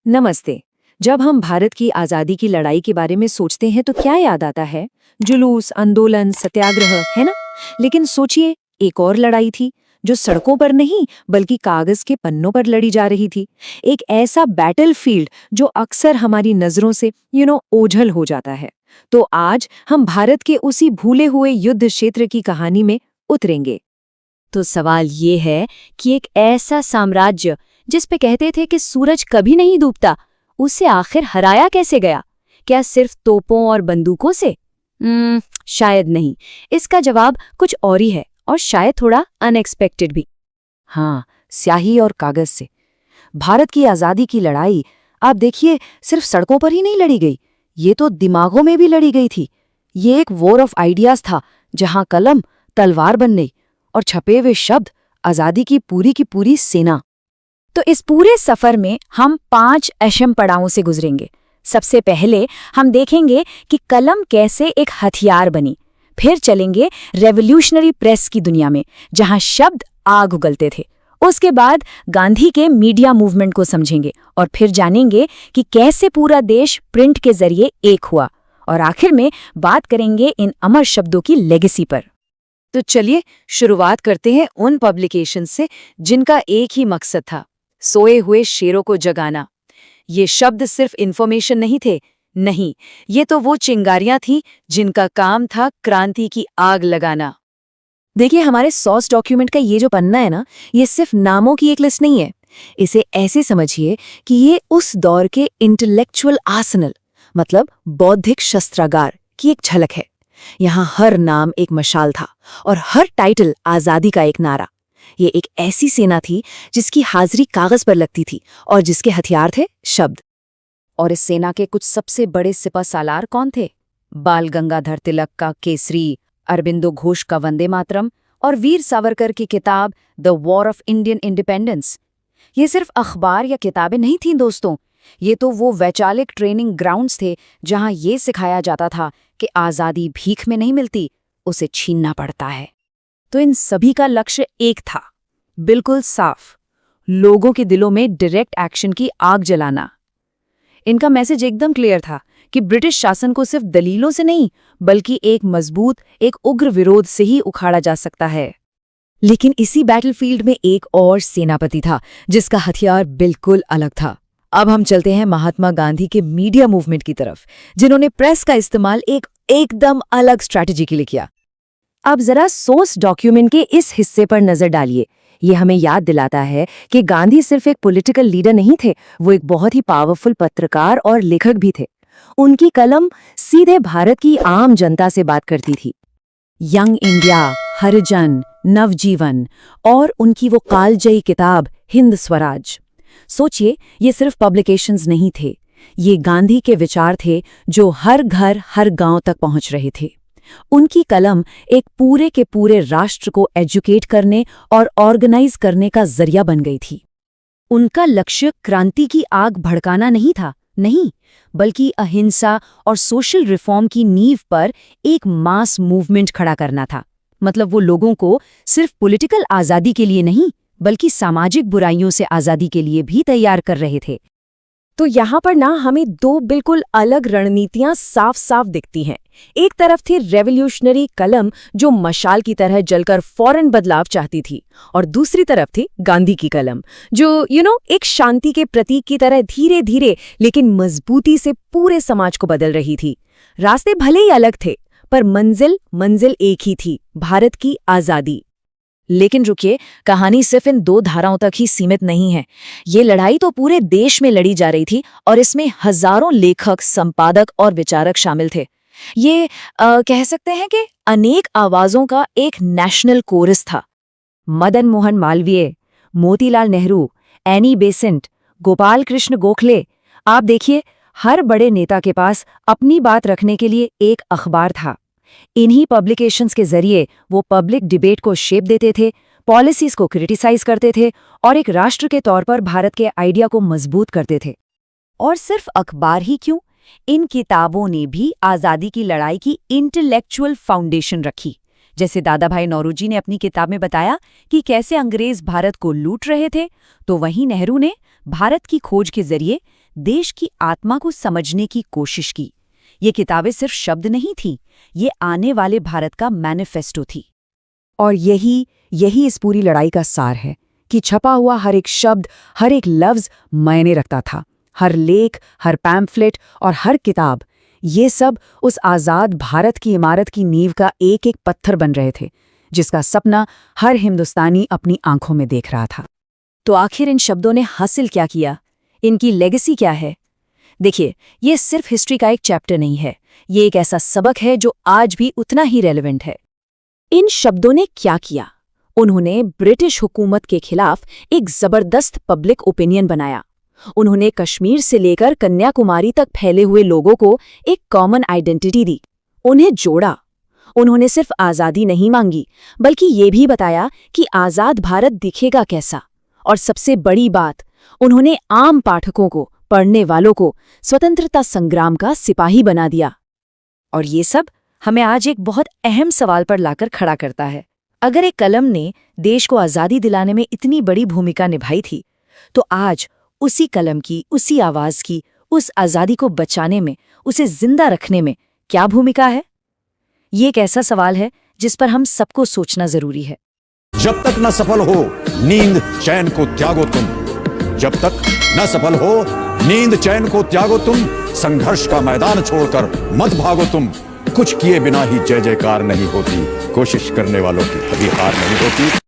नमस्ते। जब हम भारत की आज़ादी की लड़ाई के बारे में सोचते हैं तो क्या याद आता है? जुलूस, आंदोलन, सत्याग्रह, है ना? लेकिन सोचिए, एक और लड़ाई थी जो सड़कों पर नहीं बल्कि कागज के पन्नों पर लड़ी जा रही थी। एक ऐसा बैटलफील्ड जो अक्सर हमारी नजरों से ओझल हो जाता है। तो आज हम भारत के उसी भूले हुए युद्ध क्षेत्र की कहानी में उतरेंगे। तो सवाल ये है कि एक ऐसा साम्राज्य जिस पे कहते थे कि सूरज कभी नहीं डूबता, उसे आखिर हराया कैसे गया? क्या सिर्फ तोपों और बंदूकों से? शायद नहीं। इसका जवाब कुछ और ही है, और शायद थोड़ा अनएक्सपेक्टेड भी। हाँ, स्याही और कागज से भारत की आज़ादी की लड़ाई, आप देखिए, सिर्फ सड़कों पर ही नहीं लड़ी गई, ये तो दिमागों में भी लड़ी गई थी। ये एक वॉर ऑफ आइडियाज था, जहां कलम तलवार बन गई और छपे हुए शब्द आज़ादी की पूरी सेना। तो इस पूरे सफर में हम 5 अहम पड़ावों से गुजरेंगे। सबसे पहले हम देखेंगे कि कलम कैसे एक हथियार बनी। फिर चलेंगे रेवोल्यूशनरी प्रेस की दुनिया में, जहां शब्द आग उगलते थे। उसके बाद गांधी के मीडिया मूवमेंट को समझेंगे और फिर जानेंगे कि कैसे पूरा देश प्रिंट के जरिए एक हुआ। और आखिर में बात करेंगे इन अमर शब्दों की लेगेसी पर। तो चलिए शुरुआत करते हैं उन पब्लिकेशन से जिनका एक ही मकसद था, सोए हुए शेरों को जगाना। ये शब्द सिर्फ इन्फॉर्मेशन नहीं थे, नहीं, ये तो वो चिंगारियां थीं जिनका काम था क्रांति की आग लगाना। देखिए, हमारे सोर्स डॉक्यूमेंट का ये जो पन्ना है ना, ये सिर्फ नामों की एक लिस्ट नहीं है। इसे ऐसे समझिए कि ये उस दौर के इंटेलेक्चुअल आर्सेनल, मतलब बौद्धिक शस्त्रागार की एक झलक है। यहाँ हर नाम एक मशाल था और हर टाइटल आज़ादी का एक नारा। ये एक ऐसी सेना थी जिसकी हाजिरी कागज पर लगती थी और जिसके हथियार थे शब्द। और इस सेना के कुछ सबसे बड़े सिपह सालार कौन थे? बाल गंगाधर तिलक का केसरी, अरबिंदो घोष का वंदे मातरम और वीर सावरकर की किताब the war of Indian independence. ये सिर्फ अखबार या किताबें नहीं थीं दोस्तों, ये तो वो वैचारिक ट्रेनिंग ग्राउंड्स थे जहां ये सिखाया जाता था कि आज़ादी भीख में नहीं मिलती, उसे छीनना पड़ता है। तो इन सभी का लक्ष्य एक था, बिल्कुल साफ, लोगों के दिलों में डायरेक्ट एक्शन की आग जलाना। इनका मैसेज एकदम क्लियर था कि ब्रिटिश शासन को सिर्फ दलीलों से नहीं बल्कि एक मजबूत, एक उग्र विरोध से ही उखाड़ा जा सकता है। लेकिन इसी बैटलफील्ड में एक और सेनापति था जिसका हथियार बिल्कुल अलग था। अब हम चलते हैं महात्मा गांधी के मीडिया मूवमेंट की तरफ, जिन्होंने प्रेस का इस्तेमाल एकदम अलग स्ट्रैटेजी के लिए किया। अब जरा सोर्स डॉक्यूमेंट के इस हिस्से पर नजर डालिए। ये हमें याद दिलाता है कि गांधी सिर्फ एक पॉलिटिकल लीडर नहीं थे, वो एक बहुत ही पावरफुल पत्रकार और लेखक भी थे। उनकी कलम सीधे भारत की आम जनता से बात करती थी। यंग इंडिया, हरिजन, नवजीवन और उनकी वो कालजयी किताब हिंद स्वराज। सोचिए, ये सिर्फ पब्लिकेशंस नहीं थे, ये गांधी के विचार थे जो हर घर हर गांव तक पहुंच रहे थे। उनकी कलम एक पूरे के पूरे राष्ट्र को एजुकेट करने और ऑर्गेनाइज करने का जरिया बन गई थी। उनका लक्ष्य क्रांति की आग भड़काना नहीं था, नहीं, बल्कि अहिंसा और सोशल रिफॉर्म की नींव पर एक मास मूवमेंट खड़ा करना था। मतलब वो लोगों को सिर्फ पॉलिटिकल आज़ादी के लिए नहीं बल्कि सामाजिक बुराइयों से आज़ादी के लिए भी तैयार कर रहे थे। तो यहाँ पर ना हमें दो बिल्कुल अलग रणनीतियां साफ साफ दिखती हैं। एक तरफ थी रेवोल्यूशनरी कलम जो मशाल की तरह जलकर फौरन बदलाव चाहती थी, और दूसरी तरफ थी गांधी की कलम जो एक शांति के प्रतीक की तरह धीरे धीरे लेकिन मजबूती से पूरे समाज को बदल रही थी। रास्ते भले ही अलग थे पर मंजिल एक ही थी, भारत की आज़ादी। लेकिन रुकिए, कहानी सिर्फ इन दो धाराओं तक ही सीमित नहीं है। ये लड़ाई तो पूरे देश में लड़ी जा रही थी और इसमें हजारों लेखक, संपादक और विचारक शामिल थे। ये कह सकते हैं कि अनेक आवाजों का एक नेशनल कोरस था। मदन मोहन मालवीय, मोतीलाल नेहरू, एनी बेसेंट, गोपाल कृष्ण गोखले, आप देखिए, हर बड़े नेता के पास अपनी बात रखने के लिए एक अखबार था। इन्हीं पब्लिकेशंस के जरिए वो पब्लिक डिबेट को शेप देते थे, पॉलिसीज को क्रिटिसाइज करते थे और एक राष्ट्र के तौर पर भारत के आइडिया को मजबूत करते थे। और सिर्फ अखबार ही क्यों, इन किताबों ने भी आज़ादी की लड़ाई की इंटेलेक्चुअल फाउंडेशन रखी। जैसे दादा भाई नौरोजी ने अपनी किताब में बताया कि कैसे अंग्रेज भारत को लूट रहे थे, तो वहीं नेहरू ने भारत की खोज के जरिए देश की आत्मा को समझने की कोशिश की। ये किताबें सिर्फ शब्द नहीं थीं, ये आने वाले भारत का मैनिफेस्टो थी। और यही इस पूरी लड़ाई का सार है कि छपा हुआ हर एक शब्द, हर एक लफ्ज मायने रखता था। हर लेख, हर पैम्फलेट और हर किताब, ये सब उस आज़ाद भारत की इमारत की नींव का एक एक पत्थर बन रहे थे, जिसका सपना हर हिंदुस्तानी अपनी आंखों में देख रहा था। तो आखिर इन शब्दों ने हासिल क्या किया? इनकी लेगेसी क्या है? देखिए, ये सिर्फ हिस्ट्री का एक चैप्टर नहीं है, ये एक ऐसा सबक है जो आज भी उतना ही रेलेवेंट है। इन शब्दों ने क्या किया? उन्होंने ब्रिटिश हुकूमत के खिलाफ एक जबरदस्त पब्लिक ओपिनियन बनाया। उन्होंने कश्मीर से लेकर कन्याकुमारी तक फैले हुए लोगों को एक कॉमन आइडेंटिटी दी, उन्हें जोड़ा। उन्होंने सिर्फ आज़ादी नहीं मांगी, बल्कि ये भी बताया कि आज़ाद भारत दिखेगा कैसा। और सबसे बड़ी बात, उन्होंने आम पाठकों को, पढ़ने वालों को स्वतंत्रता संग्राम का सिपाही बना दिया। और ये सब हमें आज एक बहुत अहम सवाल पर लाकर खड़ा करता है। अगर एक कलम ने देश को आज़ादी दिलाने में इतनी बड़ी भूमिका निभाई थी, तो आज उसी कलम की, उसी आवाज़ की, उस आज़ादी को बचाने में, उसे जिंदा रखने में क्या भूमिका है? ये एक ऐसा सवाल है जिस पर हम सबको सोचना जरूरी है। जब तक न सफल हो नींद चैन को त्यागो तुम, जब तक न सफल हो नींद चैन को त्यागो तुम, संघर्ष का मैदान छोड़कर मत भागो तुम। कुछ किए बिना ही जय जयकार नहीं होती, कोशिश करने वालों की कभी हार नहीं होती।